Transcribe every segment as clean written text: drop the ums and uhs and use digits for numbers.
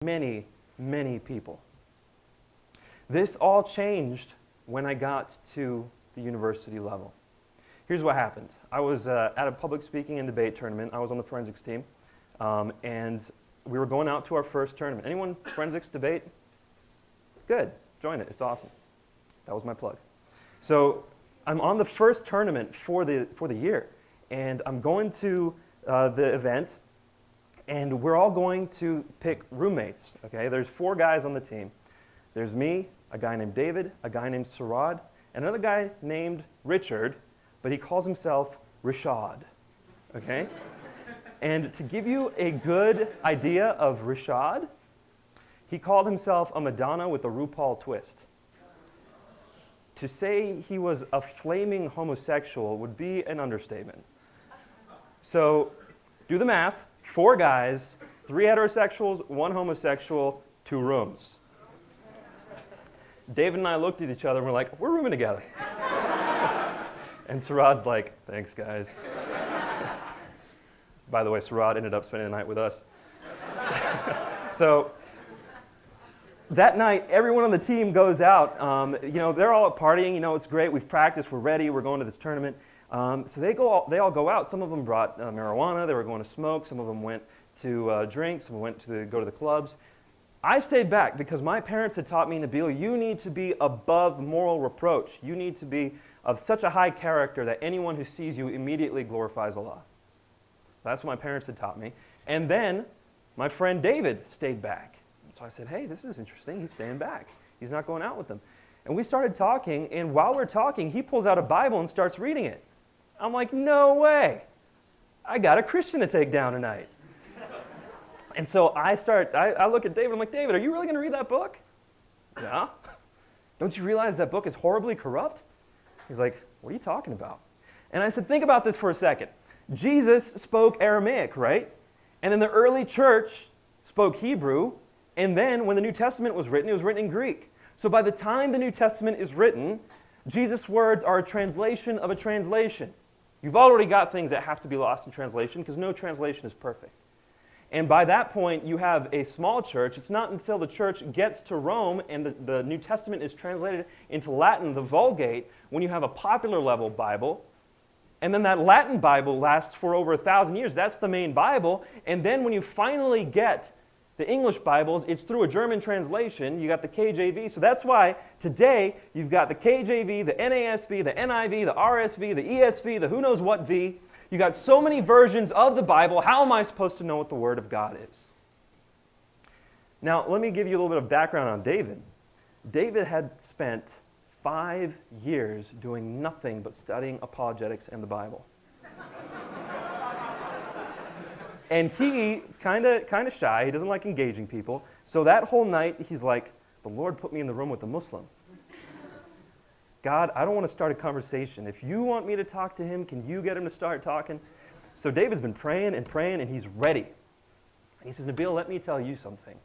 many, many people. This all changed when I got to the university level. Here's what happened. I was at a public speaking and debate tournament. I was on the forensics team, and we were going out to our first tournament. Anyone forensics debate? Good. Join it. It's awesome. That was my plug. So I'm on the first tournament for the year, and I'm going to the event, and we're all going to pick roommates. Okay, there's 4 guys on the team. There's me, a guy named David, a guy named Sarad, and another guy named Richard, but he calls himself Rashad. Okay, and to give you a good idea of Rashad, he called himself a Madonna with a RuPaul twist. To say he was a flaming homosexual would be an understatement. So, do the math. 4 guys, 3 heterosexuals, 1 homosexual, 2 rooms. David and I looked at each other and we're like, we're rooming together. And Sarad's like, thanks, guys. By the way, Sarad ended up spending the night with us. So, that night, everyone on the team goes out. They're all partying. It's great. We've practiced. We're ready. We're going to this tournament. So they all go out. Some of them brought marijuana. They were going to smoke. Some of them went to drink. Some went to go to the clubs. I stayed back because my parents had taught me, Nabeel, you need to be above moral reproach. You need to be of such a high character that anyone who sees you immediately glorifies Allah. That's what my parents had taught me. And then my friend David stayed back. So I said, hey, this is interesting. He's staying back. He's not going out with them. And we started talking, and while we're talking, he pulls out a Bible and starts reading it. I'm like, no way. I got a Christian to take down tonight. And so I look at David. I'm like, David, are you really going to read that book? Yeah. Don't you realize that book is horribly corrupt? He's like, what are you talking about? And I said, think about this for a second. Jesus spoke Aramaic, right? And then the early church spoke Hebrew. And then when the New Testament was written, it was written in Greek. So by the time the New Testament is written, Jesus' words are a translation of a translation. You've already got things that have to be lost in translation because no translation is perfect. And by that point, you have a small church. It's not until the church gets to Rome and the New Testament is translated into Latin, the Vulgate, when you have a popular level Bible. And then that Latin Bible lasts for over 1,000 years. That's the main Bible. And then when you finally get the English Bibles, it's through a German translation. You got the KJV. So that's why today you've got the KJV, the NASB, the NIV, the RSV, the ESV, the who knows what V. You got so many versions of the Bible. How am I supposed to know what the Word of God is? Now, let me give you a little bit of background on David. David had spent 5 years doing nothing but studying apologetics and the Bible. And he's kind of shy. He doesn't like engaging people. So that whole night, he's like, the Lord put me in the room with a Muslim. God, I don't want to start a conversation. If you want me to talk to him, can you get him to start talking? So David's been praying, and he's ready. And he says, Nabeel, let me tell you something.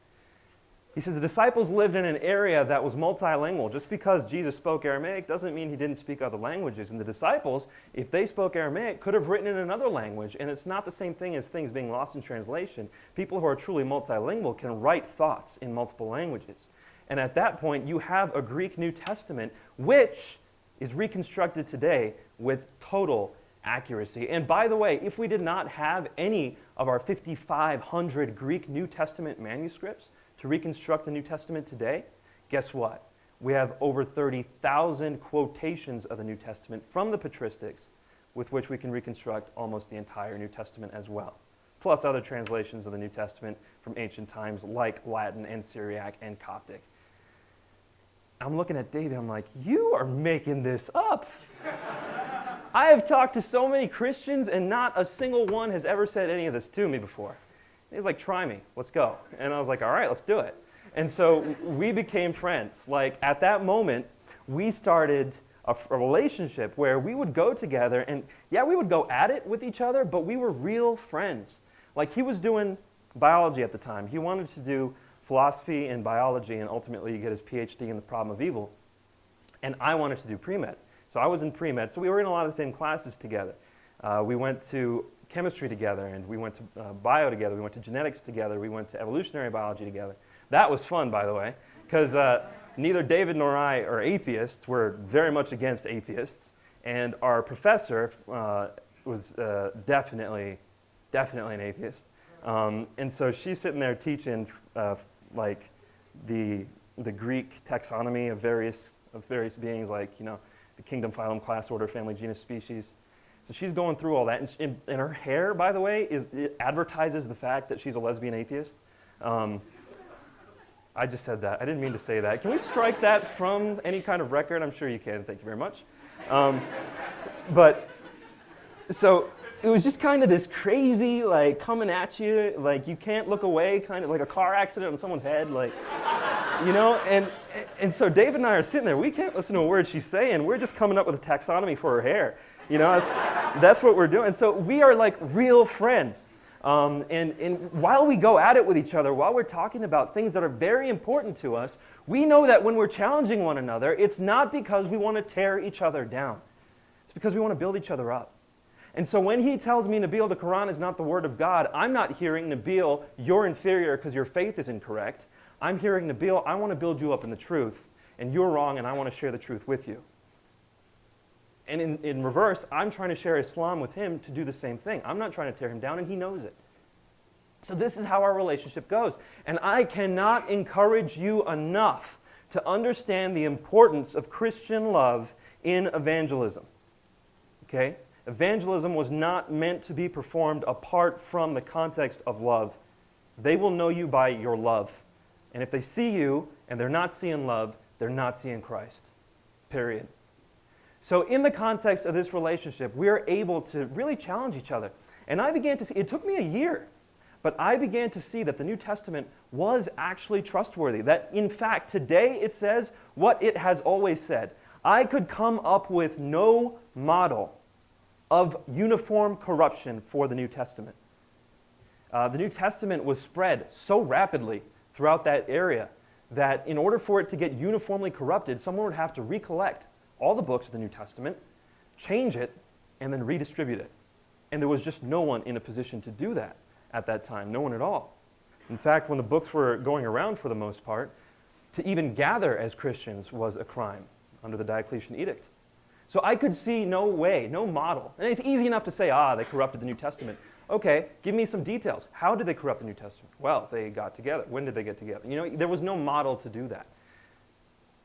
He says the disciples lived in an area that was multilingual. Just because Jesus spoke Aramaic doesn't mean he didn't speak other languages. And the disciples, if they spoke Aramaic, could have written in another language. And it's not the same thing as things being lost in translation. People who are truly multilingual can write thoughts in multiple languages. And at that point, you have a Greek New Testament, which is reconstructed today with total accuracy. And by the way, if we did not have any of our 5,500 Greek New Testament manuscripts to reconstruct the New Testament today, guess what? We have over 30,000 quotations of the New Testament from the patristics with which we can reconstruct almost the entire New Testament as well. Plus other translations of the New Testament from ancient times like Latin and Syriac and Coptic. I'm looking at David, I'm like, you are making this up. I have talked to so many Christians and not a single one has ever said any of this to me before. He's like, try me, let's go. And I was like, all right, let's do it. And so we became friends. Like at that moment, we started a relationship where we would go together and yeah, we would go at it with each other, but we were real friends. Like he was doing biology at the time. He wanted to do philosophy and biology and ultimately get his PhD in the problem of evil. And I wanted to do pre-med. So I was in pre-med, so we were in a lot of the same classes together. We went to chemistry together, and we went to bio together, we went to genetics together, we went to evolutionary biology together. That was fun, by the way, because neither David nor I are atheists. We're very much against atheists. And our professor was definitely an atheist. And so she's sitting there teaching like the Greek taxonomy of various beings, like, you know, the kingdom, phylum, class, order, family, genus, species. So she's going through all that, and her hair, by the way, it advertises the fact that she's a lesbian atheist. I just said that. I didn't mean to say that. Can we strike that from any kind of record? I'm sure you can. Thank you very much. But so it was just kind of this crazy, like, coming at you, like, you can't look away, kind of like a car accident on someone's head, like, you know? And so David and I are sitting there. We can't listen to a word she's saying. We're just coming up with a taxonomy for her hair. You know, that's what we're doing. So we are like real friends. And while we go at it with each other, while we're talking about things that are very important to us, we know that when we're challenging one another, it's not because we want to tear each other down. It's because we want to build each other up. And so when he tells me, Nabeel, the Quran is not the word of God, I'm not hearing, Nabeel, you're inferior because your faith is incorrect. I'm hearing, Nabeel, I want to build you up in the truth, and you're wrong, and I want to share the truth with you. And in reverse, I'm trying to share Islam with him to do the same thing. I'm not trying to tear him down, and he knows it. So this is how our relationship goes. And I cannot encourage you enough to understand the importance of Christian love in evangelism. Okay? Evangelism was not meant to be performed apart from the context of love. They will know you by your love. And if they see you and they're not seeing love, they're not seeing Christ. Period. So in the context of this relationship, we are able to really challenge each other. And I began to see, it took me a year, but I began to see that the New Testament was actually trustworthy. That in fact, today it says what it has always said. I could come up with no model of uniform corruption for the New Testament. The New Testament was spread so rapidly throughout that area that in order for it to get uniformly corrupted, someone would have to recollect all the books of the New Testament, change it, and then redistribute it. And there was just no one in a position to do that at that time, no one at all. In fact, when the books were going around for the most part, to even gather as Christians was a crime under the Diocletian Edict. So I could see no way, no model. And it's easy enough to say, they corrupted the New Testament. Okay, give me some details. How did they corrupt the New Testament? Well, they got together. When did they get together? You know, there was no model to do that.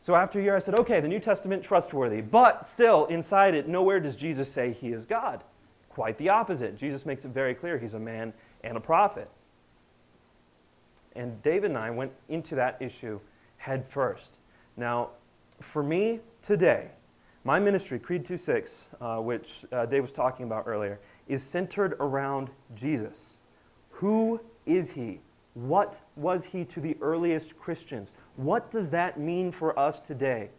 So after a year, I said, okay, the New Testament, trustworthy. But still, inside it, nowhere does Jesus say he is God. Quite the opposite. Jesus makes it very clear he's a man and a prophet. And David and I went into that issue head first. Now, for me today, my ministry, Creed 2.6, which Dave was talking about earlier, is centered around Jesus. Who is he? What was he to the earliest Christians? What does that mean for us today?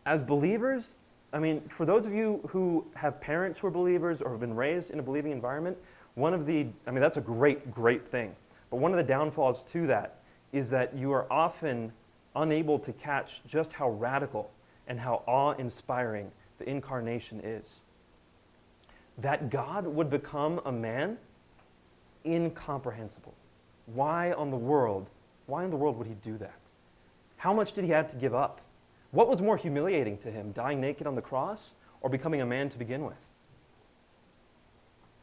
As believers, I mean, for those of you who have parents who are believers or have been raised in a believing environment, that's a great thing. But one of the downfalls to that is that you are often unable to catch just how radical and how awe-inspiring the incarnation is. That God would become a man, incomprehensible. Why in the world would he do that? How much did he have to give up? What was more humiliating to him, dying naked on the cross or becoming a man to begin with?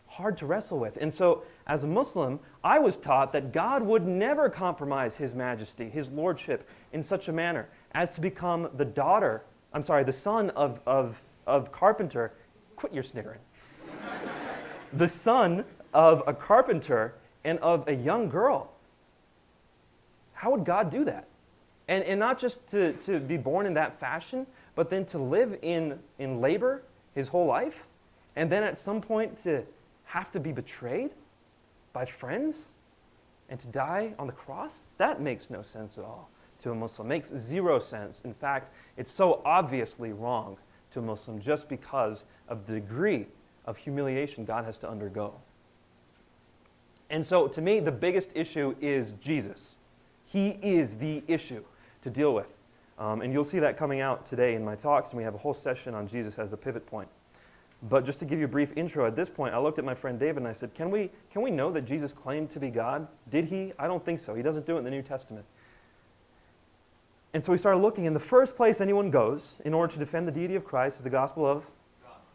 Hard to wrestle with. And so, as a Muslim, I was taught that God would never compromise his majesty, his lordship, in such a manner as to become the son of carpenter. Quit your sniggering. The son of a carpenter and of a young girl. How would God do that? And not just to be born in that fashion, but then to live in labor his whole life, and then at some point to have to be betrayed by friends and to die on the cross? That makes no sense at all to a Muslim. It makes zero sense. In fact, it's so obviously wrong to a Muslim just because of the degree of humiliation God has to undergo. And so, to me, the biggest issue is Jesus. He is the issue to deal with. And you'll see that coming out today in my talks, and we have a whole session on Jesus as the pivot point. But just to give you a brief intro, at this point, I looked at my friend David and I said, can we know that Jesus claimed to be God? Did he? I don't think so. He doesn't do it in the New Testament. And so we started looking, and the first place anyone goes in order to defend the deity of Christ is the Gospel of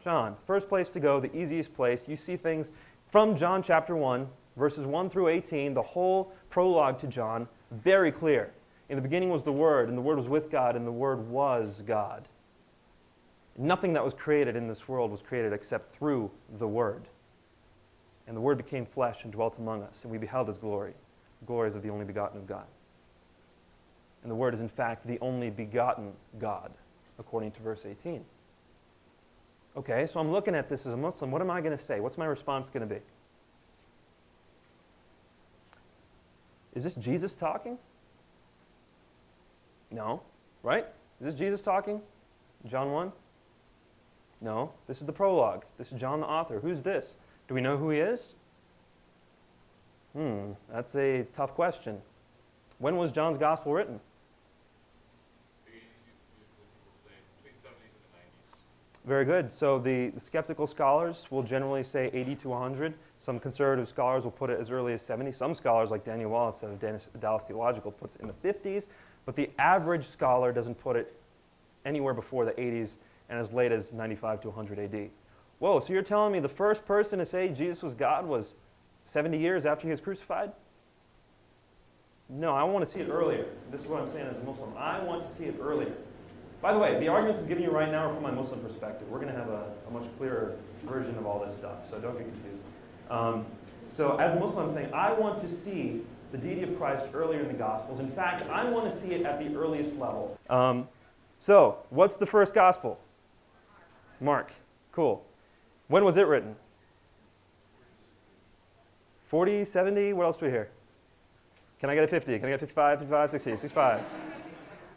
John. First place to go, the easiest place. You see things from John chapter 1, verses 1 through 18, the whole prologue to John, very clear. In the beginning was the Word, and the Word was with God, and the Word was God. Nothing that was created in this world was created except through the Word. And the Word became flesh and dwelt among us, and we beheld His glory, the glories of the only begotten of God. And the Word is in fact the only begotten God, according to verse 18. Okay, so I'm looking at this as a Muslim. What am I going to say? What's my response going to be? Is this Jesus talking? No, right? Is this Jesus talking? John 1? No, this is the prologue. This is John the author. Who's this? Do we know who he is? That's a tough question. When was John's gospel written? Very good. So the skeptical scholars will generally say 80 to 100. Some conservative scholars will put it as early as 70. Some scholars, like Daniel Wallace of Dallas Theological, puts it in the 50s. But the average scholar doesn't put it anywhere before the 80s and as late as 95 to 100 AD. Whoa, so you're telling me the first person to say Jesus was God was 70 years after he was crucified? No, I want to see it earlier. This is what I'm saying as a Muslim. I want to see it earlier. By the way, the arguments I'm giving you right now are from my Muslim perspective. We're going to have a much clearer version of all this stuff, so don't get confused. So as a Muslim, I'm saying I want to see the deity of Christ earlier in the Gospels. In fact, I want to see it at the earliest level. So what's the first Gospel? Mark. Cool. When was it written? 40, 70? What else do we hear? Can I get a 50? Can I get 55, 55, 60, 65?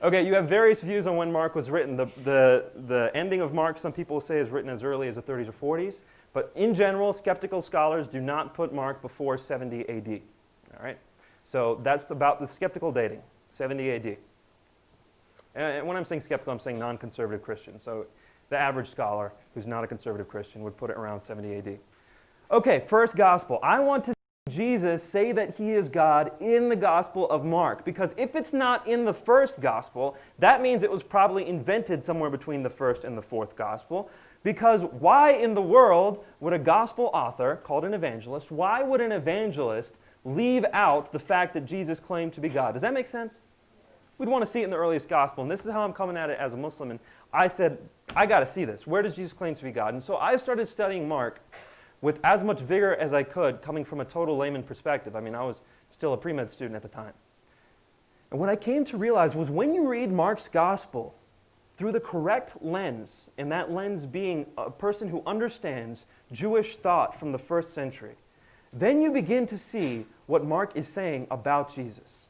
Okay, you have various views on when Mark was written. The ending of Mark, some people say, is written as early as the 30s or 40s. But in general, skeptical scholars do not put Mark before 70 AD. All right? So that's about the skeptical dating, 70 AD. And when I'm saying skeptical, I'm saying non-conservative Christian. So the average scholar who's not a conservative Christian would put it around 70 AD. Okay, first gospel. I want to see Jesus say that he is God in the Gospel of Mark. Because if it's not in the first gospel, that means it was probably invented somewhere between the first and the fourth gospel. Because why in the world would a gospel author, called an evangelist, why would an evangelist leave out the fact that Jesus claimed to be God? Does that make sense? We'd want to see it in the earliest gospel. And this is how I'm coming at it as a Muslim. And I said, I got to see this. Where does Jesus claim to be God? And so I started studying Mark with as much vigor as I could, coming from a total layman perspective. I mean, I was still a pre-med student at the time. And what I came to realize was when you read Mark's gospel through the correct lens, and that lens being a person who understands Jewish thought from the first century, then you begin to see what Mark is saying about Jesus.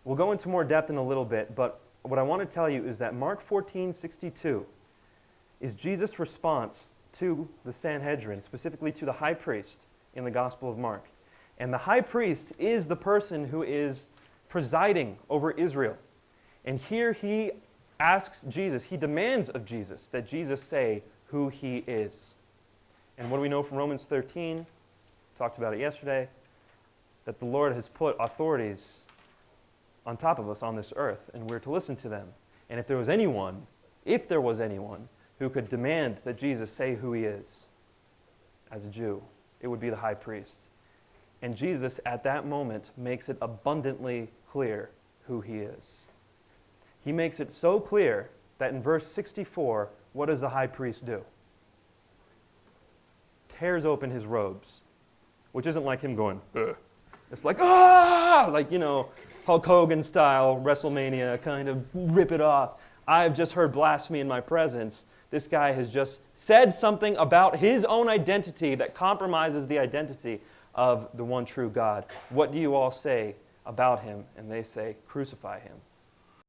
We'll go into more depth in a little bit, but what I want to tell you is that Mark 14:62 is Jesus' response to the Sanhedrin, specifically to the high priest in the Gospel of Mark. And the high priest is the person who is presiding over Israel. And here he asks Jesus, he demands of Jesus that Jesus say who he is. And what do we know from Romans 13? Talked about it yesterday, that the Lord has put authorities on top of us on this earth, and we're to listen to them. And if there was anyone who could demand that Jesus say who he is as a Jew, it would be the high priest. And Jesus, at that moment, makes it abundantly clear who he is. He makes it so clear that in verse 64, what does the high priest do? Tears open his robes, which isn't like him going, ugh. It's like, ah! Like, you know, Hulk Hogan style, WrestleMania, kind of rip it off. I've just heard blasphemy in my presence. This guy has just said something about his own identity that compromises the identity of the one true God. What do you all say about him? And they say, crucify him.